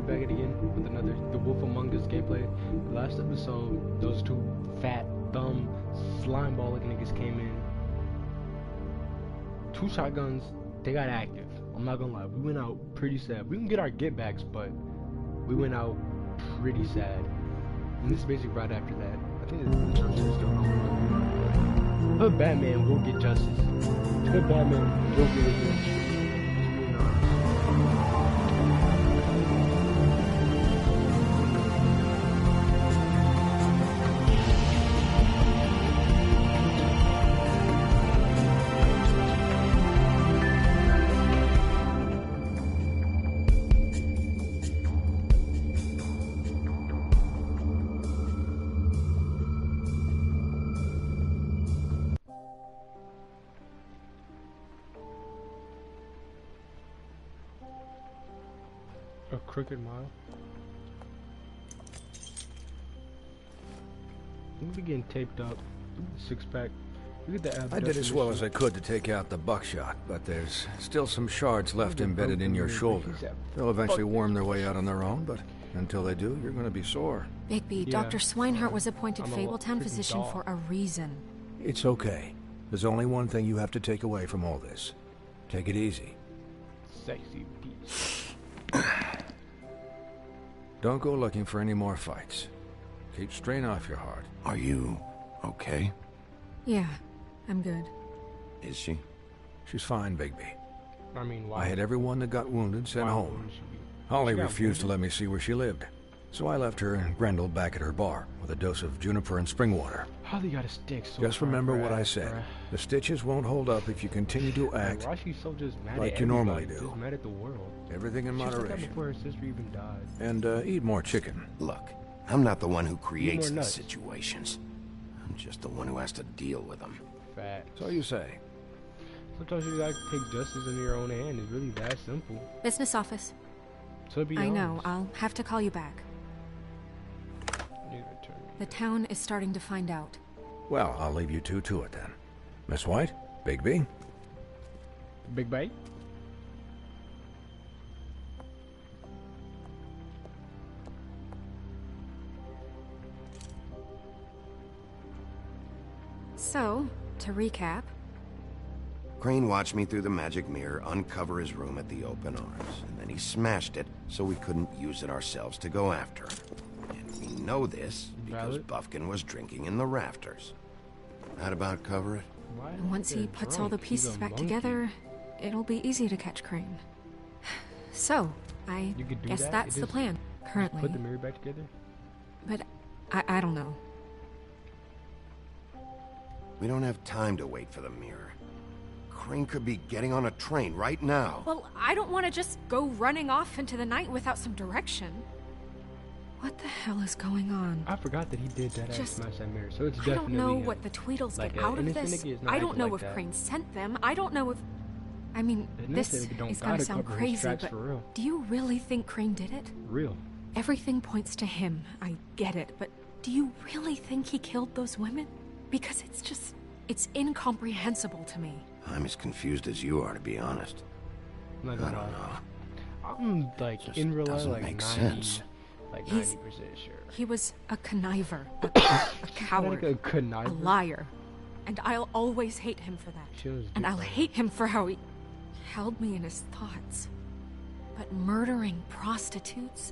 back at it again with another The Wolf Among Us gameplay. Last episode, those two fat, dumb, slime ball looking niggas came in. 2 shotguns, they got active. I'm not gonna lie, we went out pretty sad. We can get our get backs, but we went out pretty sad. And this is basically right after that. I think the instructions are still going. But Batman will get justice. But Batman will get revenge. A crooked mile. We'll be getting taped up. 6-pack. Look at the ab. I did as well as I could to take out the buckshot, but there's still some shards left embedded in your shoulder. They'll eventually worm their way out on their own, but until they do, you're going to be sore. Bigby, Yeah. Dr. Swinehart was appointed Fabletown freaking physician dog. for a reason. It's okay. There's only one thing you have to take away from all this. Take it easy. Sexy beast. Don't go looking for any more fights. Keep strain off your heart. Are you okay? Yeah, I'm good. Is she? She's fine, Bigby. I mean, why? I had everyone that got wounded sent why home. wouldn't she be? Holly She got refused to wounded? let me see where she lived. So I left her and Grendel back at her bar with a dose of juniper and spring water. Holly got a stick. So Just remember far, what I bruh, said. bruh. The stitches won't hold up if you continue to act Why is she so just mad like at you normally everybody? do. Just mad at the world. everything in She was like that moderation. before her sister even died. And eat more chicken. Look, I'm not the one who creates more the nuts. situations. I'm just the one who has to deal with them. Fat. So you say. Sometimes you gotta take justice into your own hand. It's really that simple. Business office. So be I know, honest. I'll have to call you back. Need to return. The town is starting to find out. Well, I'll leave you two to it then. Miss White, Bigby. Big bite. So, to recap, Crane watched me through the magic mirror uncover his room at the open arms, and then he smashed it so we couldn't use it ourselves to go after him. And we know this because Valid. Buffkin was drinking in the rafters. That about cover it? Why once he get puts all the drunk? He's pieces a back monkey. together, it'll be easy to catch Crane. So, I You could do guess that? that's It the is- plan, currently. Put the mirror back together. But I don't know. We don't have time to wait for the mirror. Crane could be getting on a train right now. Well, I don't want to just go running off into the night without some direction. What the hell is going on? I forgot that he did that. Just- Smash that mirror. So it's I definitely don't know him. what the Tweedles Like, get an out of innocent this. nigga is not I don't acting know like if that. Crane sent them. I don't know if... I mean, An this innocent nigga don't is gonna gotta sound cover his crazy, tracks but for real. do you really think Crane did it? Real. Everything points to him. I get it, but do you really think he killed those women? Because it's just... it's incomprehensible to me. I'm as confused as you are, to be honest. I'm not I gonna don't lie. know. I'm like Just in real life, doesn't like make 90, sense. like He's- 90% sure. He was a conniver, a coward, Like a conniver. a liar. And I'll always hate him for that. She was And I'll different. hate him for how he held me in his thoughts. But murdering prostitutes?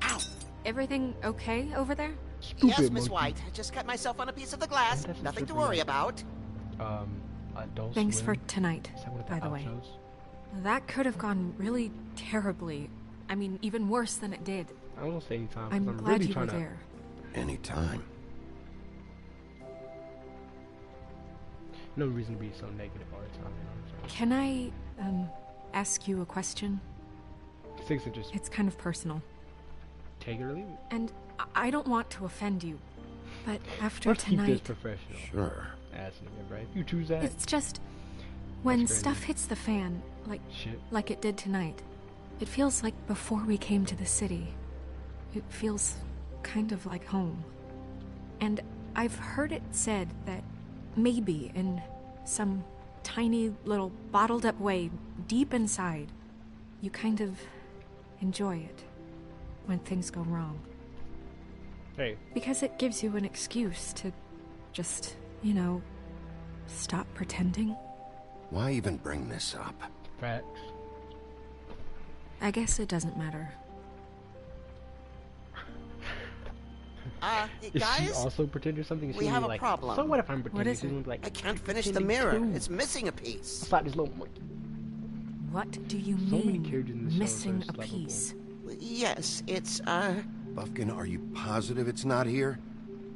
Ow! Everything okay over there? Stupid Yes, Miss monkey. White. I just cut myself on a piece of the glass. That's Nothing to super worry nice. about. Adult Thanks for Swim? tonight, Is that one of by the way. outros? That could have gone really terribly. I mean, even worse than it did. I won't say anytime. 'cause I'm I'm glad really you were trying to. there. Anytime. No reason to be so negative all the time. You know what I'm Can I, ask you a question? saying? 6 inches. It's kind of personal. Take it or leave it. And I don't want to offend you, but after Let's keep this tonight, professional. Sure. Ass nigga, right? You choose that. it's just when crazy. stuff hits the fan, Shit. like it did tonight, it feels like before we came to the city. It feels kind of like home. And I've heard it said that maybe in some tiny little bottled up way deep inside, you kind of enjoy it. when things go wrong. Hey. Because it gives you an excuse to just, you know, stop pretending. Why even bring this up? Facts. I guess it doesn't matter. Is she Guys, also pretending something? we have a problem. So what if I'm pretending? What is She's it? gonna be like, I can't finish the "Pretending mirror. too." It's missing a piece. I thought this little monkey. What do you So many mean, characters in the show missing are a lovable. piece? Yes, it's, Buffkin, are you positive it's not here?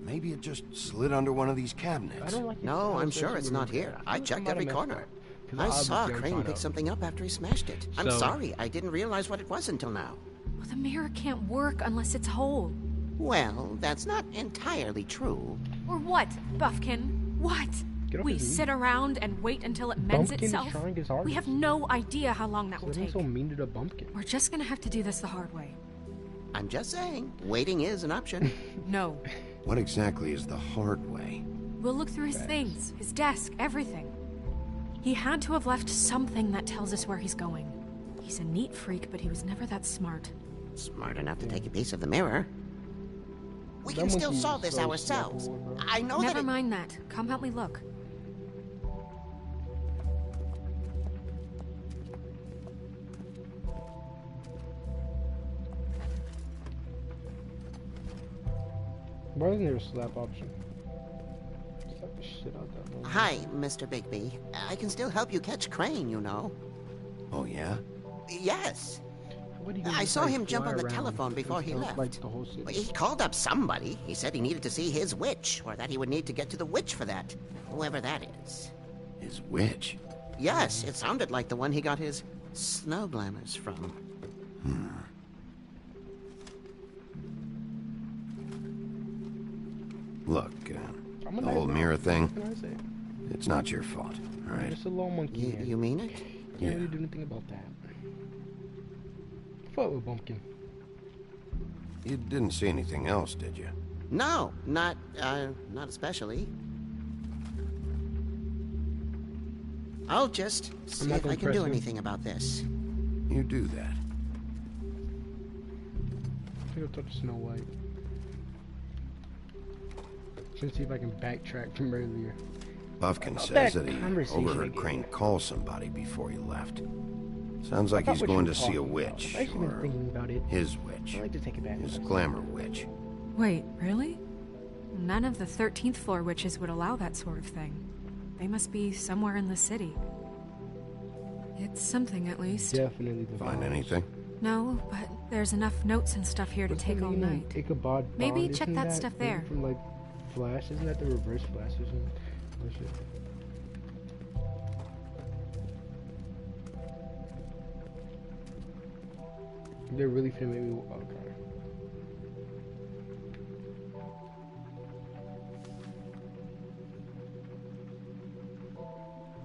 Maybe it just slid under one of these cabinets. I don't like it. No, I I'm don't sure actually it's not remember here. that. I think checked might have every messed corner. up, 'cause I saw obviously Crane thought pick of. something up after he smashed it. I'm So- sorry, I didn't realize what it was until now. Well, the mirror can't work unless it's whole. Well, that's not entirely true. Or what, Buffkin? What? Get off We his knee. sit around and wait until it mends Bumpkin is itself? trying his We hardest. have no idea how long that will Stop being take. so mean to the bumpkin. We're just gonna have to do this the hard way. I'm just saying, waiting is an option. No. What exactly is the hard way? We'll look through his things, his desk, everything. He had to have left something that tells us where he's going. He's a neat freak, but he was never that smart. Smart enough to take a piece of the mirror. We can That still monkey solve is this so ourselves. snappable, bro. I know Never that it... mind that. Come help me look. Why isn't there a slap option? Slap the shit out that monkey. Hi, Mr. Bigby. I can still help you catch Crane, you know. Oh, yeah? Yes. What do you I just, saw like, him jump fly on the around telephone and before he stuff, left. Like the whole city. He called up somebody. He said he needed to see his witch, or that he would need to get to the witch for that. Whoever that is. His witch? Yes, it sounded like the one he got his snow glamours from. Look, I'm a the nice whole guy. mirror thing, What can I say? it's not your fault, all right? Just a little monkey man. You mean it? Can't Yeah. really do anything about that. Fuck with Bumpkin. You didn't see anything else, did you? No, not especially. I'll just see not if I gonna can press do him. anything about this. You do that. I think I'll touch Snow White. Let's see if I can backtrack from earlier. Buffkin About says that that he conversation overheard again. Crane call somebody before he left. Sounds like I he's thought what going you to were see a talking about. witch, I've actually been or thinking about it. his witch, I like to take it back. his glamour witch. Wait, really? None of the 13th floor witches would allow that sort of thing. They must be somewhere in the city. It's something, at least. Definitely the Find boss. anything? No, but there's enough notes and stuff here to What's take the all name? night. Ichabod Maybe Bond? check Isn't that stuff thing there. From like Flash, isn't that the reverse Flash or something? Oh shit. They're really finna make me. Okay.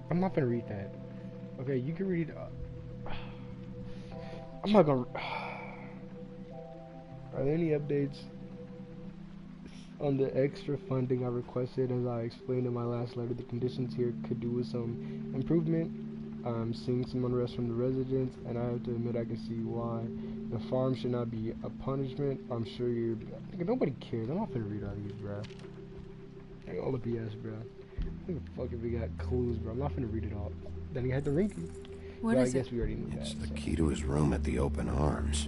I'm not gonna read that. Okay, you can read. I'm not gonna. Are there any updates on the extra funding I requested? As I explained in my last letter, the conditions here could do with some improvement. I'm seeing some unrest from the residents, and I have to admit I can see why. The farm should not be a punishment. I'm sure you're... Nobody cares. I'm not gonna read all these, bro. Ain't all the BS, bro. I think fuck if we got clues, bro. I'm not gonna read it all. Then he had the rinky. What But is I guess it? we already knew It's that. the so. key to his room at the Open Arms.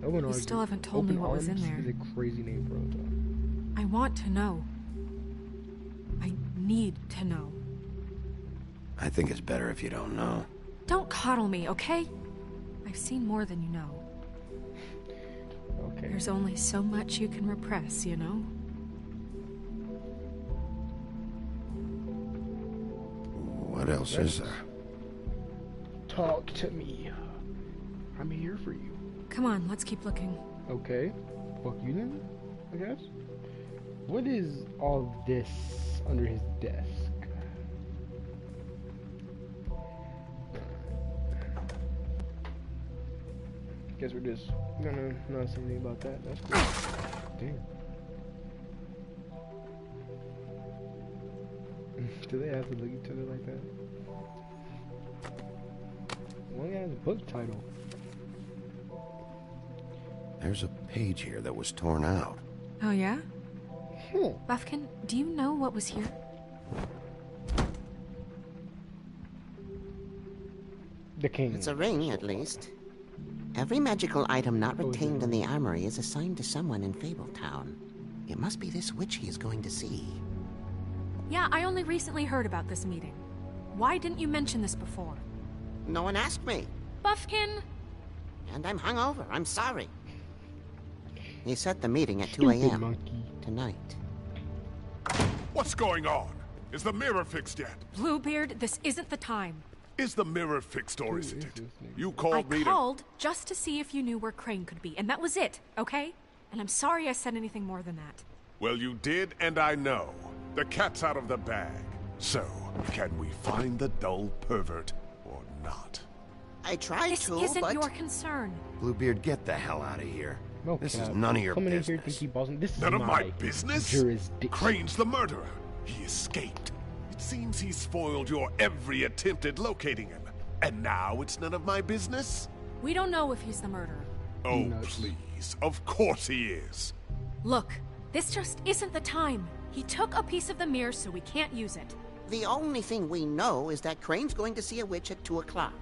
Open You Arms still is- haven't told me Open what was in Arms there. is a crazy name for a hotel. I want to know. I need to know. I think it's better if you don't know. Don't coddle me, okay? I've seen more than you know. Okay. There's only so much you can repress, you know? What else is there? Talk to me. I'm here for you. Come on, let's keep looking. Okay. Fuck you then, I guess. What is all this under his desk? Guess we're just gonna not say anything about that. That's cool. Damn. Do they have to look at each other like that? One guy has a book title. There's a page here that was torn out. Oh, yeah? Buffkin, do you know what was here? The king. It's a ring, at least. Every magical item not retained in the armory is assigned to someone in Fabletown. It must be this witch he is going to see. Yeah, I only recently heard about this meeting. Why didn't you mention this before? No one asked me. Buffkin! And I'm hungover. I'm sorry. He set the meeting at 2 Stupid a.m. monkey. tonight. What's going on? Is the mirror fixed yet? Bluebeard, this isn't the time. Is the mirror fixed or isn't it? this nigga? You I called me to... called just to see if you knew where Crane could be, and that was it, okay? And I'm sorry I said anything more than that. Well, you did, and I know. The cat's out of the bag. So, can we find the dull pervert or not? I tried This to, isn't but... your concern. Bluebeard, get the hell out of here. No This cap. is none of your Coming in here business. thinking bossing. This is None of my business? jurisdiction. Crane's the murderer. He escaped. It seems he spoiled your every attempt at locating him. And now it's none of my business? We don't know if he's the murderer. Oh, Nuts. please. Of course he is. Look, this just isn't the time. He took a piece of the mirror, so we can't use it. The only thing we know is that Crane's going to see a witch at 2 o'clock.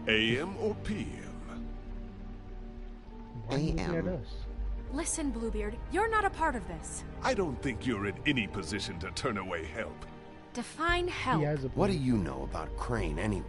AM or PM? Why are you looking at AM. us? Listen, Bluebeard, you're not a part of this. I don't think you're in any position to turn away help. Define help. He has a What do you know about Crane anyway?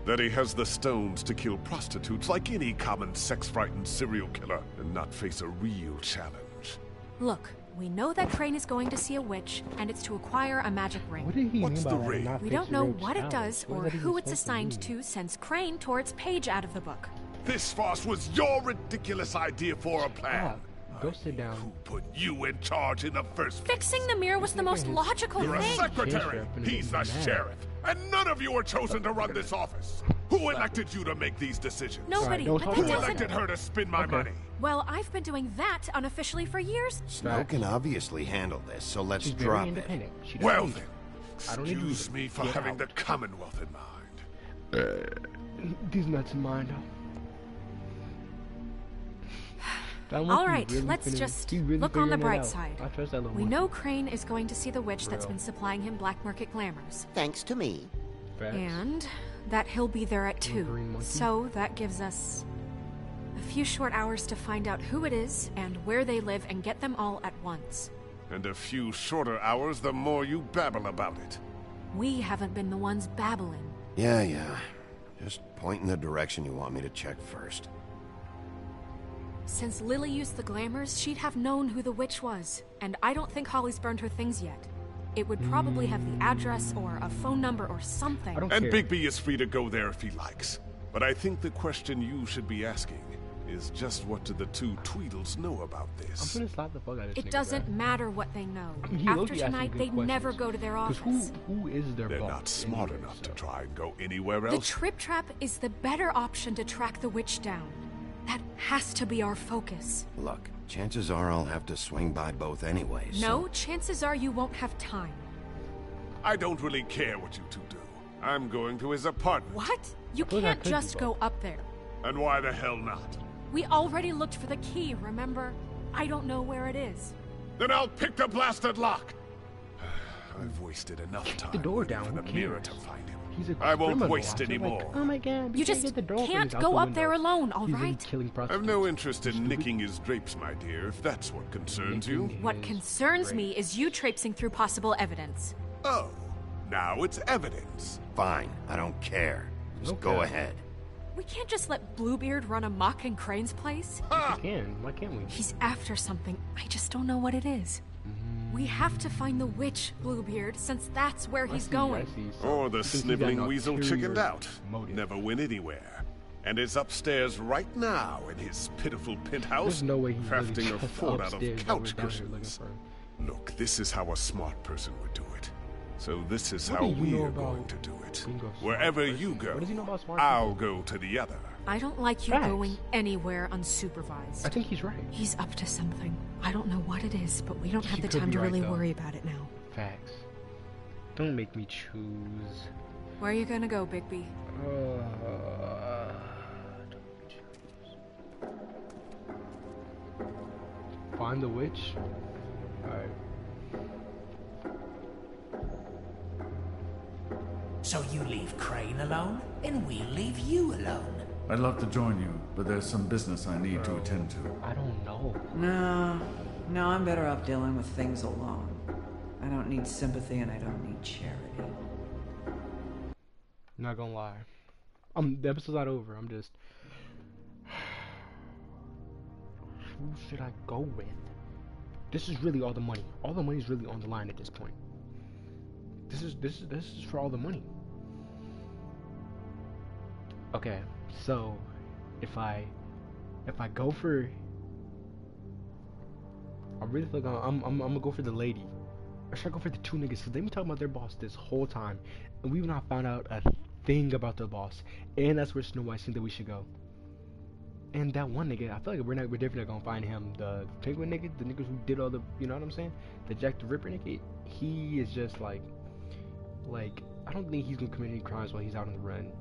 That he has the stones to kill prostitutes like any common sex-frightened serial killer and not face a real challenge. Look, we know that Crane is going to see a witch, and it's to acquire a magic ring. What did he What's mean by the that? ring? Not We fix don't the know real what it challenge? does What or is that who even it's supposed assigned mean? to since Crane tore its page out of the book. This farce was your ridiculous idea for a plan. Go sit Who down. put you in charge in the first place? Fixing the mirror was the most logical You're a thing. secretary. Sheriff and He's the he's mad. sheriff. And none of you were chosen to run this office. Who elected you to make these decisions? Nobody, don't but talk that Who about doesn't... elected her to spend my Okay. money? Well, I've been doing that unofficially for years. Snow can obviously handle this, so let's She's very drop it. independent. She doesn't Well need then, I don't need to excuse read it. me for Get having out. the Commonwealth in mind. These nuts in mine, though. All right, let's just look on the bright side. I trust that little We monkey. know Crane is going to see the witch that's Real. been supplying him black market glamours. Thanks to me. Facts. And that he'll be there at Little 2. green monkey. So that gives us a few short hours to find out who it is and where they live and get them all at once. And a few shorter hours, the more you babble about it. We haven't been the ones babbling. Yeah. Just point in the direction you want me to check first. Since Lily used the glamours, she'd have known who the witch was. And I don't think Holly's burned her things yet. It would probably have the address or a phone number or something. I don't And care. Bigby is free to go there if he likes. But I think the question you should be asking is just what do the two Tweedles know about I'm this? gonna slap the fuck out of this It nigga, doesn't bruh. matter what they know. I mean, he After low-key asking tonight, good they'd never questions. go to their 'Cause office. who is their They're boss? not smart anyway, enough so. to try and go anywhere The else. trip trap is the better option to track the witch down. That has to be our focus. Look, chances are I'll have to swing by both anyways. No, chances are you won't have time. I don't really care what you two do. I'm going to his apartment. What? You thought I can't could do just go both. up there. And why the hell not? We already looked for the key, remember? I don't know where it is. Then I'll pick the blasted lock. I've wasted enough time the door waiting down, for who the mirror cares? to find him. He's a I won't criminal. waste I feel any like, more. oh my god, You we can't just get the door open. can't He's out go the up there window. alone, all He's really right? killing I've prostitutes. no interest in Stupid. nicking his drapes, my dear, if that's what concerns you. Nicking What his concerns me drapes. is you traipsing through possible evidence. Oh, now it's evidence. Fine, I don't care. Just Okay. go ahead. We can't just let Bluebeard run amok in Crane's place. We can. Why can't we? He's after something. I just don't know what it is. We have to find the witch, Bluebeard, since that's where I he's see, going. I see. So Or the he thinks he's got sniveling an weasel ulterior chickened out. motive. Never went anywhere. And is upstairs right now in his pitiful penthouse, There's no way he's crafting really a just fort out upstairs of while we're couch down here looking cushions. for him. Look, this is how a smart person would do it. So this is What how do you know we're about going to do it. being a smart Wherever person? you go, What does he know about smart I'll people? go to the other. I don't like you Facts. going anywhere unsupervised. I think he's right. He's up to something. I don't know what it is, but we don't have She the could time be to right, really though. worry about it now. Facts. Don't make me choose. Where are you gonna go, Bigby? find the witch. Alright. So you leave Crane alone, and we'll leave you alone. I'd love to join you, but there's some business I need to attend to. I don't know. No, I'm better off dealing with things alone. I don't need sympathy and I don't need charity. Not gonna lie. The episode's not over. I'm just... Who should I go with? This is really all the money. All the money's really on the line at this point. This is for all the money. Okay, so if I go for, I really feel like I'm gonna go for the lady. Or should I go for the two niggas? Cause they've been talking about their boss this whole time, and we've not found out a thing about their boss. And that's where Snow White think that we should go. And that one nigga, I feel like we're definitely not gonna find him. The penguin nigga, the niggas who did all the, you know what I'm saying? The Jack the Ripper nigga, he is just like I don't think he's gonna commit any crimes while he's out on the run.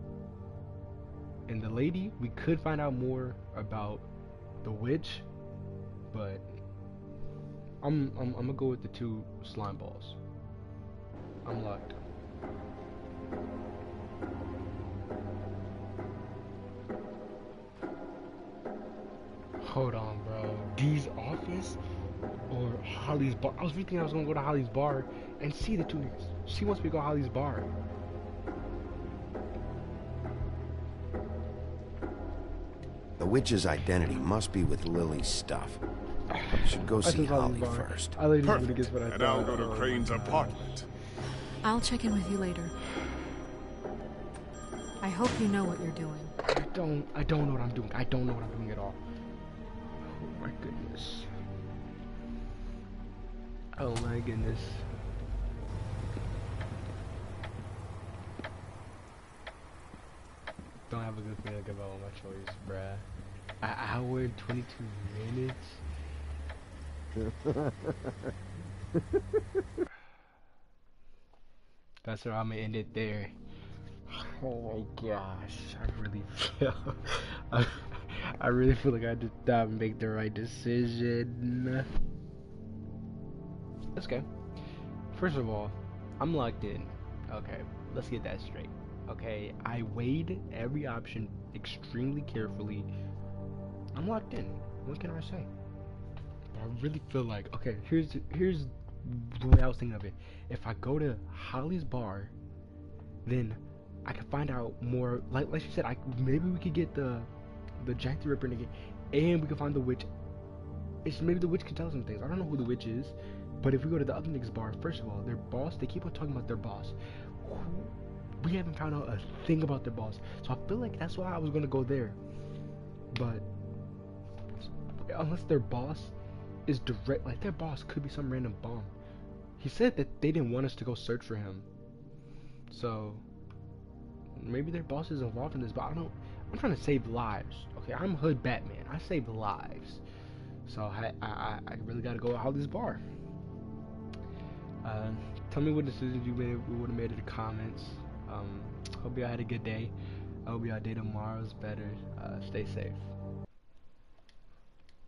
And the lady, we could find out more about the witch, but I'm gonna go with the two slime balls. I'm locked. Hold on, bro. Dee's office or Holly's bar? I was really thinking I was gonna go to Holly's bar and see the two niggas. She wants me to go to Holly's bar. The witch's identity must be with Lily's stuff. Should go see Holly first. Perfect. And I'll go to Crane's apartment. I'll check in with you later. I hope you know what you're doing. I don't know what I'm doing. I don't know what I'm doing at all. Oh my goodness. Oh my goodness. Don't have a good feeling about my choice, bruh. An hour and 22 minutes? That's where I'm gonna end it there. Oh my gosh, I really feel like I did not make the right decision. That's okay. First of all, I'm locked in. Okay, let's get that straight. Okay, I weighed every option extremely carefully. I'm locked in. What can I say? I really feel like, okay, here's the way I was thinking of it. If I go to Holly's bar, then I can find out more. Like she said, maybe we could get the Jack the Ripper nigga, and we can find the witch. Maybe the witch can tell us some things. I don't know who the witch is, but if we go to the other nigga's bar, first of all, their boss, they keep on talking about their boss. We haven't found out a thing about their boss, so I feel like that's why I was gonna go there. But unless their boss is direct, like their boss could be some random bum. He said that they didn't want us to go search for him, so maybe their boss is involved in this. But I'm trying to save lives. Okay, I'm Hood Batman. I save lives, so I really gotta go to Holly's bar. Tell me what decisions you would have made in the comments. Hope y'all had a good day. I hope y'all day tomorrow's better. Stay safe.